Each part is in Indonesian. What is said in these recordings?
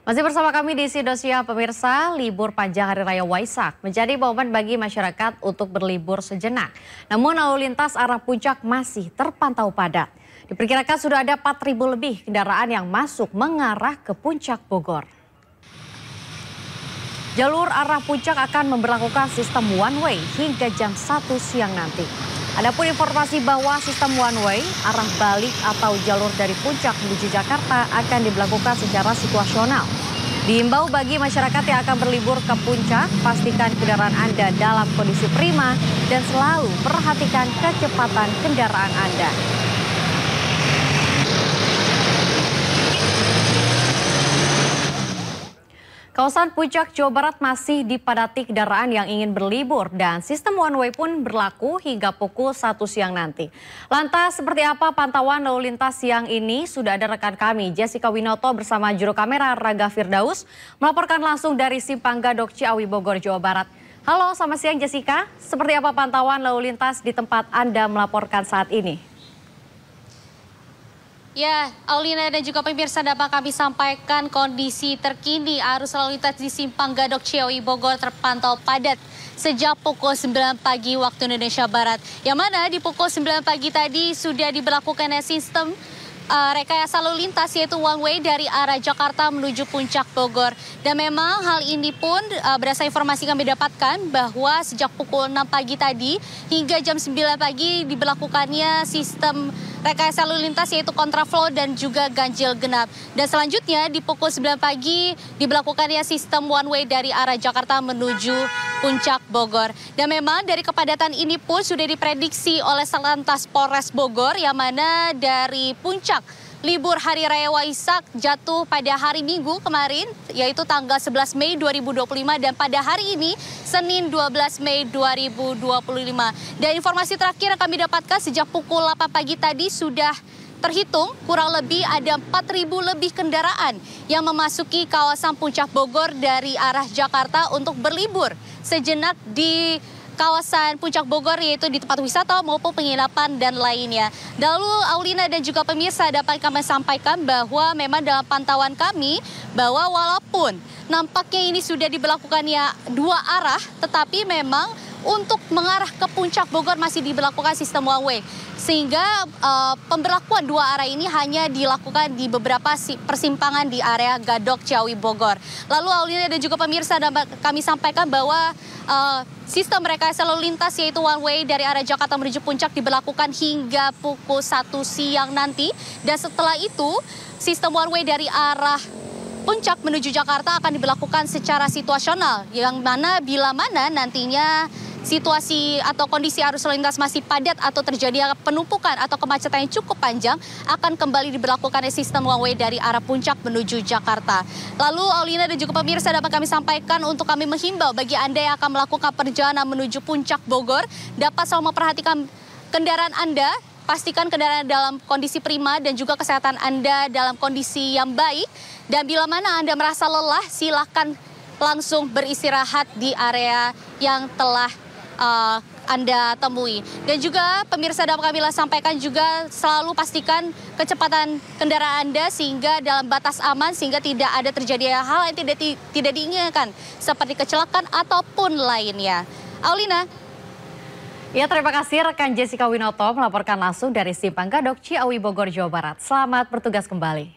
Masih bersama kami di Sidosia pemirsa, libur panjang Hari Raya Waisak menjadi momen bagi masyarakat untuk berlibur sejenak. Namun lalu lintas arah puncak masih terpantau padat. Diperkirakan sudah ada 4.000 lebih kendaraan yang masuk mengarah ke puncak Bogor. Jalur arah puncak akan memberlakukan sistem one way hingga jam 1 siang nanti. Adapun informasi bahwa sistem one way arah balik atau jalur dari puncak menuju Jakarta akan diberlakukan secara situasional. Diimbau bagi masyarakat yang akan berlibur ke puncak, pastikan kendaraan Anda dalam kondisi prima dan selalu perhatikan kecepatan kendaraan Anda. Kawasan Puncak Jawa Barat masih dipadati kendaraan yang ingin berlibur dan sistem one way pun berlaku hingga pukul 1 siang nanti. Lantas seperti apa pantauan lalu lintas siang ini? Sudah ada rekan kami Jessica Winoto bersama juru kamera Raga Firdaus melaporkan langsung dari Simpang Gadok Ciawi Bogor, Jawa Barat. Halo, selamat siang Jessica. Seperti apa pantauan lalu lintas di tempat Anda melaporkan saat ini? Ya, Aulina dan juga pemirsa dapat kami sampaikan kondisi terkini arus lalu lintas di Simpang Gadok Ciawi Bogor terpantau padat sejak pukul 9 pagi waktu Indonesia Barat. Yang mana di pukul 9 pagi tadi sudah diberlakukan sistem rekayasa lalu lintas yaitu one way dari arah Jakarta menuju puncak Bogor. Dan memang hal ini pun berdasarkan informasi kami dapatkan bahwa sejak pukul 6 pagi tadi hingga jam 9 pagi diberlakukannya sistem rekayasa lalu lintas yaitu kontraflow dan juga ganjil genap. Dan selanjutnya di pukul 9 pagi diberlakukannya sistem one way dari arah Jakarta menuju puncak Bogor. Dan memang dari kepadatan ini pun sudah diprediksi oleh Satlantas Polres Bogor yang mana dari puncak libur Hari Raya Waisak jatuh pada hari Minggu kemarin, yaitu tanggal 11 Mei 2025 dan pada hari ini Senin 12 Mei 2025. Dan informasi terakhir yang kami dapatkan sejak pukul 8 pagi tadi sudah terhitung kurang lebih ada 4.000 lebih kendaraan yang memasuki kawasan puncak Bogor dari arah Jakarta untuk berlibur sejenak di kawasan puncak Bogor, yaitu di tempat wisata maupun penginapan dan lainnya. Lalu Aulina dan juga pemirsa dapat kami sampaikan bahwa memang dalam pantauan kami bahwa walaupun nampaknya ini sudah diberlakukannya dua arah, tetapi memang untuk mengarah ke puncak Bogor masih diberlakukan sistem one way. Sehingga pemberlakuan dua arah ini hanya dilakukan di beberapa persimpangan di area Gadok Ciawi Bogor. Lalu Aulina dan juga pemirsa dapat kami sampaikan bahwa sistem rekayasa lalu lintas yaitu one way dari arah Jakarta menuju puncak diberlakukan hingga pukul 1 siang nanti. Dan setelah itu sistem one way dari arah puncak menuju Jakarta akan diberlakukan secara situasional. Yang mana bila mana nantinya situasi atau kondisi arus lalu lintas masih padat atau terjadi penumpukan atau kemacetan yang cukup panjang akan kembali diberlakukan sistem one way dari arah puncak menuju Jakarta. Lalu Aulina dan juga pemirsa dapat kami sampaikan untuk kami menghimbau bagi Anda yang akan melakukan perjalanan menuju puncak Bogor dapat selalu memperhatikan kendaraan Anda. Pastikan kendaraan dalam kondisi prima dan juga kesehatan Anda dalam kondisi yang baik. Dan bila mana Anda merasa lelah, silakan langsung beristirahat di area yang telah Anda temui. Dan juga pemirsa dapat kami sampaikan juga selalu pastikan kecepatan kendaraan Anda sehingga dalam batas aman sehingga tidak ada terjadi hal yang tidak diinginkan seperti kecelakaan ataupun lainnya. Aulina. Ya, terima kasih rekan Jessica Winoto melaporkan langsung dari Simpang Gadok Ciawi Bogor, Jawa Barat. Selamat bertugas kembali.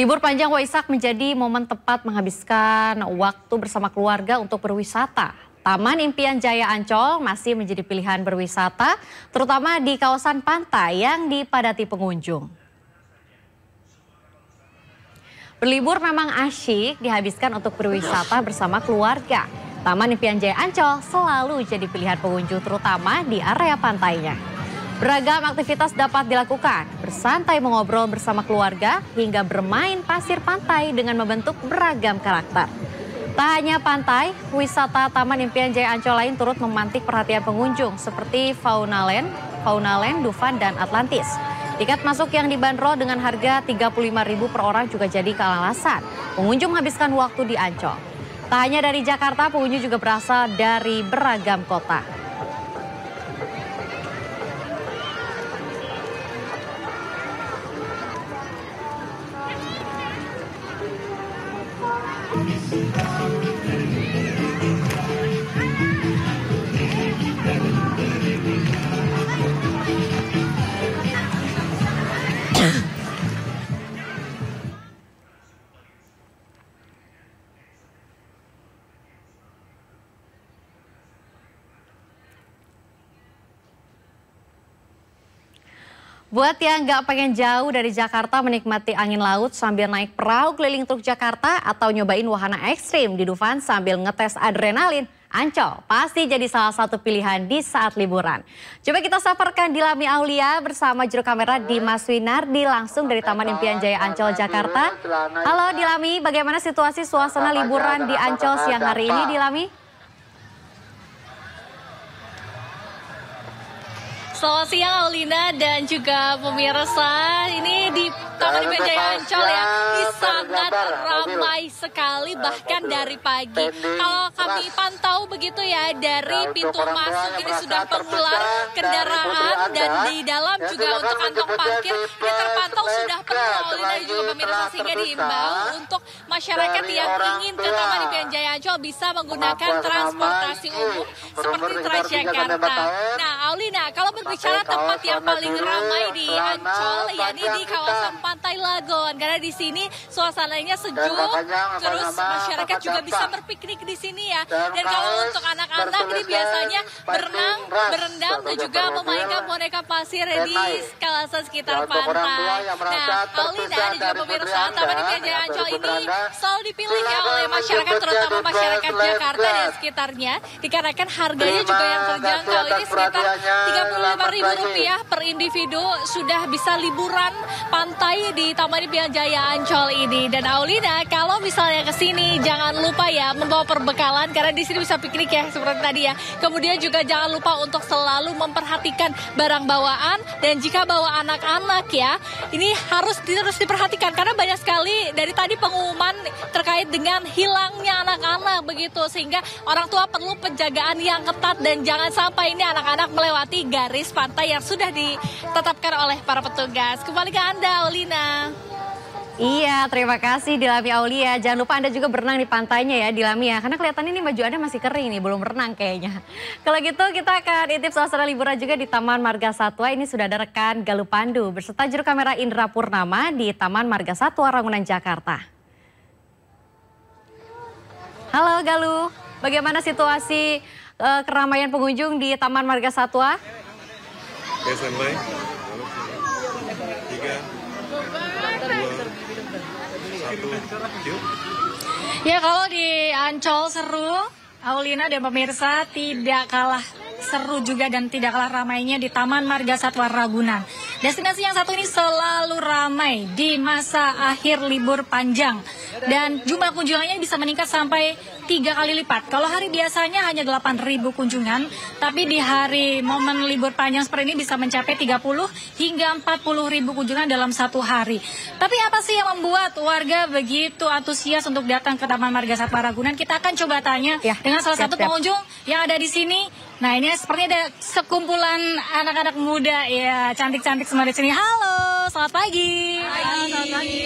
Libur panjang Waisak menjadi momen tepat menghabiskan waktu bersama keluarga untuk berwisata. Taman Impian Jaya Ancol masih menjadi pilihan berwisata, terutama di kawasan pantai yang dipadati pengunjung. Berlibur memang asyik dihabiskan untuk berwisata bersama keluarga. Taman Impian Jaya Ancol selalu jadi pilihan pengunjung terutama di area pantainya. Beragam aktivitas dapat dilakukan, bersantai mengobrol bersama keluarga hingga bermain pasir pantai dengan membentuk beragam karakter. Tak hanya pantai, wisata Taman Impian Jaya Ancol lain turut memantik perhatian pengunjung seperti Fauna Land, Dufan, dan Atlantis. Tiket masuk yang dibanderol dengan harga Rp35.000 per orang juga jadi kealasan pengunjung menghabiskan waktu di Ancol. Tak hanya dari Jakarta, pengunjung juga berasal dari beragam kota. Buat yang nggak pengen jauh dari Jakarta menikmati angin laut sambil naik perahu keliling Truk Jakarta atau nyobain wahana ekstrim di Dufan sambil ngetes adrenalin, Ancol pasti jadi salah satu pilihan di saat liburan. Coba kita saparkan Dilami Aulia bersama juru kamera Dimas Winardi langsung dari Taman Impian Jaya Ancol, Jakarta. Halo Dilami, bagaimana situasi suasana liburan di Ancol siang hari ini Dilami? Selamat siang Aulina dan juga pemirsa, ini di Taman Impian Jaya Ancol ya, ini sangat ramai sekali bahkan dari pagi. Kalau kami pantau begitu ya, dari pintu masuk ini sudah mengular kendaraan dan di dalam juga untuk kantong parkir ini terpantau sudah penuh Aulina dan juga pemirsa, sehingga diimbau untuk masyarakat yang ingin ke Taman Impian Jaya Ancol bisa menggunakan transportasi umum seperti Transjakarta. Nah Aulina, kalau berbicara tempat yang paling ramai di Ancol, yakni di kawasan Pantai Lagon, karena di sini suasananya sejuk, terus masyarakat juga bisa berpiknik di sini ya. Dan kalau untuk anak-anak ini biasanya berenang, berendam dan juga memainkan boneka pasir di kawasan sekitar pantai. Nah, Aulina dan juga pemirsa, Taman Impian Jaya Ancol ini selalu dipilih ya oleh masyarakat, terutama masyarakat Jakarta dan sekitarnya, dikarenakan harganya juga yang terjangkau. Ini sekitar Rp35.000 per individu sudah bisa liburan pantai di Taman Impian Jaya Ancol ini. Dan Aulina, kalau misalnya ke sini jangan lupa ya membawa perbekalan karena di sini bisa piknik ya seperti tadi ya. Kemudian juga jangan lupa untuk selalu memperhatikan barang bawaan, dan jika bawa anak-anak ya, ini harus terus diperhatikan karena banyak sekali dari tadi pengumuman terkait dengan hilangnya anak-anak begitu, sehingga orang tua perlu penjagaan yang ketat dan jangan sampai ini anak-anak melewati garis pantai yang sudah ditetapkan oleh para petugas. Kembali ke Anda, Aulina. Iya, terima kasih Dilami Aulia. Jangan lupa Anda juga berenang di pantainya ya Dilami ya. Karena kelihatannya ini baju Anda masih kering nih, belum berenang kayaknya. Kalau gitu kita akan intip suasana liburan juga di Taman Marga Satwa. Ini sudah ada rekan Galuh Pandu berserta juru kamera Indra Purnama di Taman Marga Satwa Ragunan, Jakarta. Halo Galuh, bagaimana situasi keramaian pengunjung di Taman Marga Satwa? Standby. 3, 2, 1, yuk. Ya, kalau di Ancol seru, Aulina dan pemirsa, tidak kalah seru juga dan tidak kalah ramainya di Taman Marga Satwa Ragunan. Destinasi yang satu ini selalu ramai di masa akhir libur panjang dan jumlah kunjungannya bisa meningkat sampai 3 kali lipat. Kalau hari biasanya hanya 8.000 kunjungan, tapi di hari momen libur panjang seperti ini bisa mencapai 30 hingga 40.000 kunjungan dalam satu hari. Tapi apa sih yang membuat warga begitu antusias untuk datang ke Taman Marga Satwa Ragunan? Kita akan coba tanya dengan salah satu pengunjung yang ada di sini. Nah, ini sepertinya ada sekumpulan anak-anak muda ya, cantik-cantik semua di sini. Halo, selamat pagi. Selamat pagi.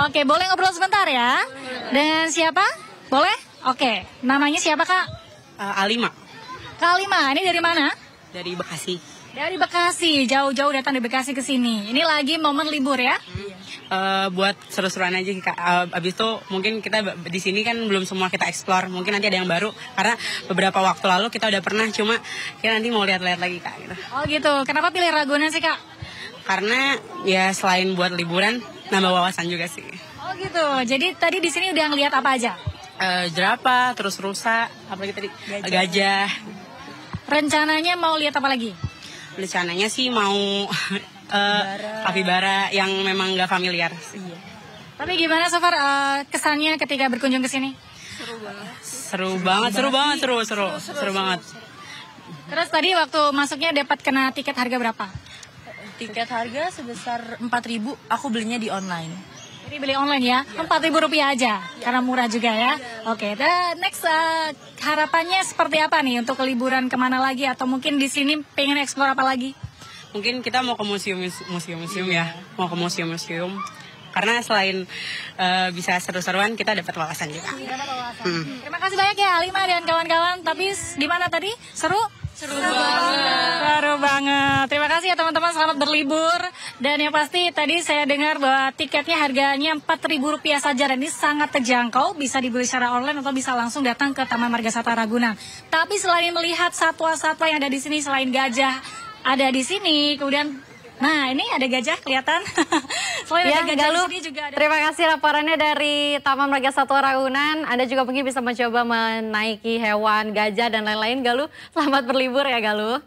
Oke, boleh ngobrol sebentar ya? Dengan siapa? Boleh? Oke, namanya siapa Kak? Alima. Kak Alima, ini dari mana? Dari Bekasi. Dari Bekasi, jauh-jauh datang dari Bekasi ke sini. Ini lagi momen libur ya? Buat seru-seruan aja Kak. Abis itu mungkin kita di sini kan belum semua kita explore. Mungkin nanti ada yang baru karena beberapa waktu lalu kita udah pernah, cuma kita nanti mau lihat-lihat lagi Kak. Gitu. Oh gitu. Kenapa pilih Ragunan sih Kak? Karena ya selain buat liburan, nambah wawasan juga sih. Oh gitu. Jadi tadi di sini udah ngelihat apa aja? Jerapah, terus rusa, apalagi tadi gajah. Rencananya mau lihat apa lagi? Rencananya sih mau kapibara yang memang nggak familiar. Iya. Tapi gimana so far kesannya ketika berkunjung ke sini? Seru banget. Seru banget. Terus tadi waktu masuknya dapat kena tiket harga berapa? Tiket harga sebesar 4.000, aku belinya di online. Jadi beli online ya, Rp4.000 aja, karena murah juga ya. Oke, dan next harapannya seperti apa nih untuk liburan kemana lagi? Atau mungkin di sini pengen eksplor apa lagi? Mungkin kita mau ke museum ya, mau ke museum. Karena selain bisa seru-seruan, kita dapat wawasan juga. Terima kasih banyak ya Alima dan kawan-kawan. Tapi di mana tadi? Seru? Seru banget. Seru banget. Terima kasih ya teman-teman, selamat berlibur. Dan yang pasti tadi saya dengar bahwa tiketnya harganya Rp4.000 saja dan ini sangat terjangkau. Bisa dibeli secara online atau bisa langsung datang ke Taman Marga Satwa Ragunan. Tapi selain melihat satwa-satwa yang ada di sini, selain gajah ada di sini, kemudian nah ini ada gajah kelihatan. Selain Ya, ada gajah Galuh, di sini juga ada. terima kasih laporannya dari Taman Marga Satwa Ragunan. Anda juga mungkin bisa mencoba menaiki hewan, gajah dan lain-lain, Galuh. Selamat berlibur ya, Galuh.